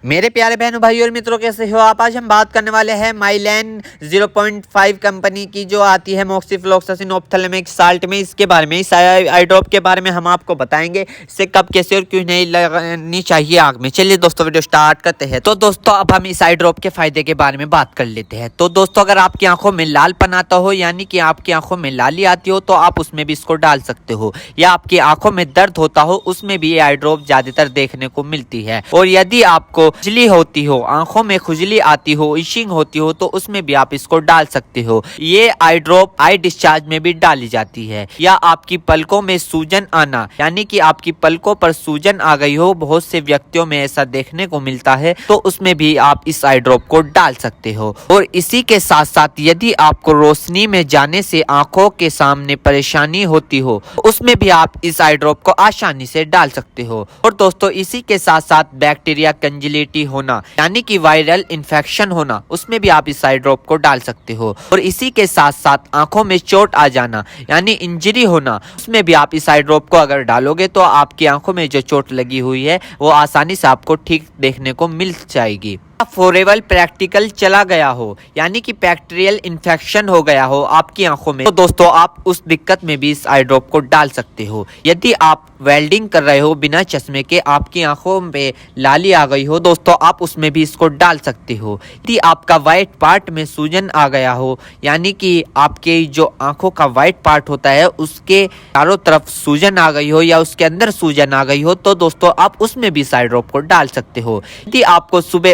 मेरे प्यारे बहनों भाई और मित्रों, कैसे हो आप। आज हम बात करने वाले हैं माइलेन 0.5 कंपनी की जो आती है मोक्सिफ्लोक्सासिन ऑप्थेल्मिक साल्ट में, इसके बारे में, इस आई ड्रॉप के बारे में हम आपको बताएंगे। इसे कब, कैसे और क्यों नहीं लगानी चाहिए आग में। चलिए दोस्तों वीडियो स्टार्ट करते हैं। तो दोस्तों अब हम इस आई ड्रॉप के फायदे के बारे में बात कर लेते हैं। तो दोस्तों अगर आपकी आंखों में लालपन आता हो, यानी कि आपकी आंखों में लाली आती हो, तो आप उसमें भी इसको डाल सकते हो। या आपकी आंखों में दर्द होता हो, उसमें भी ये आई ड्रॉप ज्यादातर देखने को मिलती है। और यदि आपको खुजली होती हो, आंखों में खुजली आती हो, इशिंग होती हो, तो उसमें भी आप इसको डाल सकते हो। ये आई ड्रॉप आई डिस्चार्ज में भी डाली जाती है। या आपकी पलकों में सूजन आना, यानी कि आपकी पलकों पर सूजन आ गई हो, बहुत से व्यक्तियों में ऐसा देखने को मिलता है, तो उसमें भी आप इस आई ड्रॉप को डाल सकते हो। और इसी के साथ साथ यदि आपको रोशनी में जाने से आंखों के सामने परेशानी होती हो, उसमें भी आप इस आई ड्रॉप को आसानी से डाल सकते हो। और दोस्तों इसी के साथ साथ बैक्टीरिया कंजिलिटी होना, यानी कि वायरल इन्फेक्शन होना, उसमें भी आप इस आई ड्रॉप को डाल सकते हो। और इसी के साथ साथ आंखों में चोट आ जाना, यानी इंजरी होना, उसमें भी आप इस आई ड्रॉप को अगर डालोगे तो आपकी आंखों में जो चोट लगी हुई है वो आसानी से आपको ठीक देखने को मिल जाएगी। फोरेबल प्रैक्टिकल चला गया हो, यानी कि बैक्टीरियल इन्फेक्शन हो गया हो आपकी आंखों में, तो दोस्तों आप उस दिक्कत में भी इस आई ड्रॉप को डाल सकते हो। यदि आप वेल्डिंग कर रहे हो बिना चश्मे के, आपकी आंखों में लाली आ गई हो, दोस्तों आप उसमें भी इसको डाल सकते हो। यदि आपका व्हाइट पार्ट में सूजन आ गया हो, यानी कि आपके जो आंखों का व्हाइट पार्ट होता है उसके चारों तरफ सूजन आ गई हो या उसके अंदर सूजन आ गई हो, तो दोस्तों आप उसमें भी इस आई ड्रॉप को डाल सकते हो। यदि आपको सुबह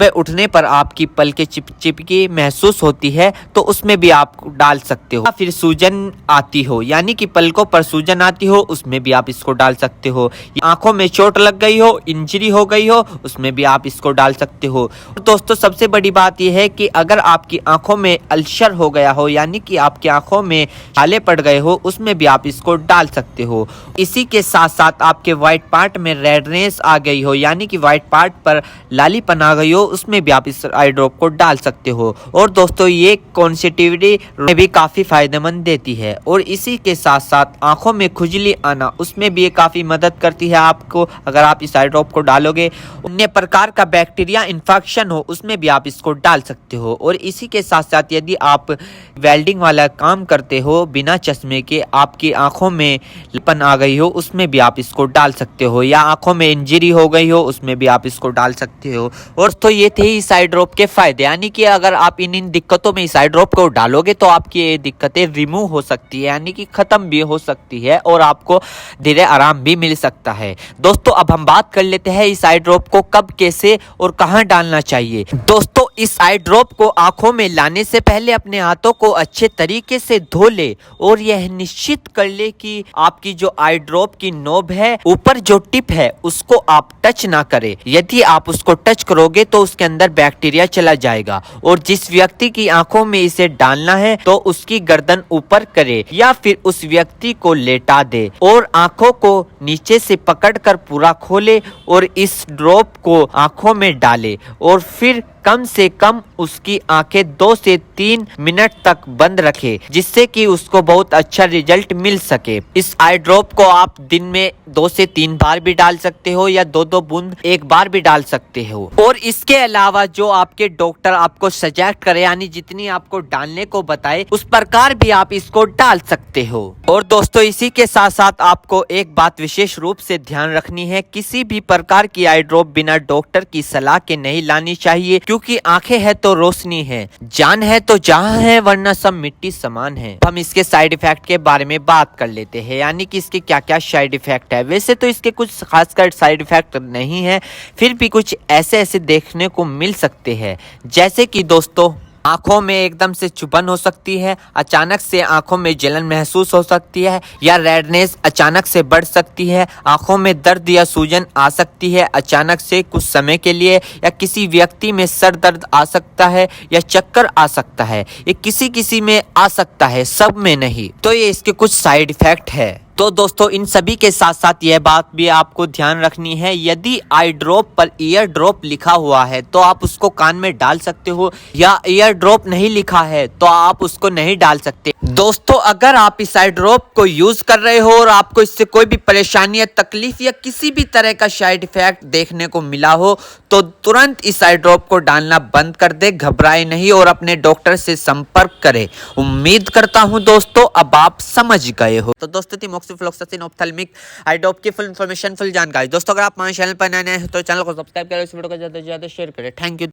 उठने पर आपकी पलकें चिपचिपकी महसूस होती है, तो उसमें भी आप डाल सकते हो। या फिर सूजन आती हो, यानी कि पलकों पर सूजन आती हो, उसमें भी आप इसको डाल सकते हो। आंखों में चोट लग गई हो, इंजरी हो गई हो, उसमें भी आप इसको डाल सकते हो। दोस्तों सबसे बड़ी बात यह है कि अगर आपकी आंखों में अल्सर हो गया हो, यानी कि आपकी आंखों में छाले पड़ गए हो, उसमें भी आप इसको डाल सकते हो। इसी के साथ साथ आपके व्हाइट पार्ट में रेडनेस आ गई हो, यानी कि व्हाइट पार्ट पर लालीपन आ गई हो, उसमें भी आप इस आई ड्रॉप को डाल सकते हो। और दोस्तों ये कॉन्सेटिविटी में भी काफी फायदेमंद देती है। और इसी के साथ साथ आंखों में खुजली आना, उसमें भी ये काफी मदद करती है आपको। अगर आप इस आई ड्रॉप को डालोगे, अन्य प्रकार का बैक्टीरिया इन्फेक्शन हो, उसमें भी आप इसको डाल सकते हो। और इसी के साथ साथ यदि आप वेल्डिंग वाला काम करते हो बिना चश्मे के, आपकी आंखों में लालीपन आ गई हो, उसमें भी आप इसको डाल सकते हो। या आंखों में इंजरी हो गई हो, उसमें भी आप इसको डाल सकते हो। और तो ये थे इस आई ड्रॉप के फायदे, यानी कि अगर आप इन दिक्कतों में इस आई ड्रॉप को डालोगे तो आपकी ये दिक्कतें रिमूव हो सकती है, यानी कि खत्म भी हो सकती है और आपको धीरे आराम भी मिल सकता है। दोस्तों अब हम बात कर लेते हैं इस आई ड्रॉप को कब, कैसे और कहां डालना चाहिए। दोस्तों इस आई ड्रॉप को आंखों में लाने से पहले अपने हाथों को अच्छे तरीके से धो ले और यह निश्चित कर ले कि आपकी जो आई ड्रॉप की नोब है, ऊपर जो टिप है, उसको आप टच ना करें। यदि आप उसको टच करोगे तो उसके अंदर बैक्टीरिया चला जाएगा। और जिस व्यक्ति की आंखों में इसे डालना है तो उसकी गर्दन ऊपर करे या फिर उस व्यक्ति को लेटा दे और आंखों को नीचे से पकड़कर पूरा खोले और इस ड्रॉप को आंखों में डाले और फिर कम से कम उसकी आंखें 2 से 3 मिनट तक बंद रखे, जिससे कि उसको बहुत अच्छा रिजल्ट मिल सके। इस आई ड्रॉप को आप दिन में 2 से 3 बार भी डाल सकते हो या 2-2 बूंद एक बार भी डाल सकते हो। और इसके अलावा जो आपके डॉक्टर आपको सजेस्ट करे, यानी जितनी आपको डालने को बताए, उस प्रकार भी आप इसको डाल सकते हो। और दोस्तों इसी के साथ साथ आपको एक बात विशेष रूप से ध्यान रखनी है, किसी भी प्रकार की आई ड्रॉप बिना डॉक्टर की सलाह के नहीं लानी चाहिए, क्योंकि आंखें है तो रोशनी है, जान है तो जहां है, वरना सब मिट्टी समान है। हम इसके साइड इफेक्ट के बारे में बात कर लेते हैं, यानी कि इसके क्या क्या साइड इफेक्ट है। वैसे तो इसके कुछ खासकर साइड इफेक्ट नहीं है, फिर भी कुछ ऐसे देखने को मिल सकते हैं, जैसे कि दोस्तों आंखों में एकदम से चुभन हो सकती है, अचानक से आंखों में जलन महसूस हो सकती है, या रेडनेस अचानक से बढ़ सकती है, आंखों में दर्द या सूजन आ सकती है अचानक से कुछ समय के लिए, या किसी व्यक्ति में सर दर्द आ सकता है या चक्कर आ सकता है। ये किसी में आ सकता है, सब में नहीं। तो ये इसके कुछ साइड इफेक्ट है। तो दोस्तों इन सभी के साथ साथ यह बात भी आपको ध्यान रखनी है, यदि आई ड्रॉप पर ईयर ड्रॉप लिखा हुआ है तो आप उसको कान में डाल सकते हो, या ईयर ड्रॉप नहीं लिखा है तो आप उसको नहीं डाल सकते। दोस्तों अगर आप इस आई ड्रॉप को यूज कर रहे हो और आपको इससे कोई भी परेशानी या तकलीफ या किसी भी तरह का साइड इफेक्ट देखने को मिला हो तो तुरंत इस आई ड्रॉप को डालना बंद कर दे, घबराए नहीं और अपने डॉक्टर से संपर्क करें। उम्मीद करता हूं दोस्तों अब आप समझ गए हो। तो दोस्तों थी मोक्सिफ्लोक्सासिन ऑप्थेल्मिक आई ड्रॉप की फुल इन्फॉर्मेशन, फुल जानकारी। दोस्तों अगर आप हमारे चैनल पर नए हैं तो चैनल को सब्सक्राइब करें, इस वीडियो को ज्यादा से ज्यादा शेयर करें। Thank you.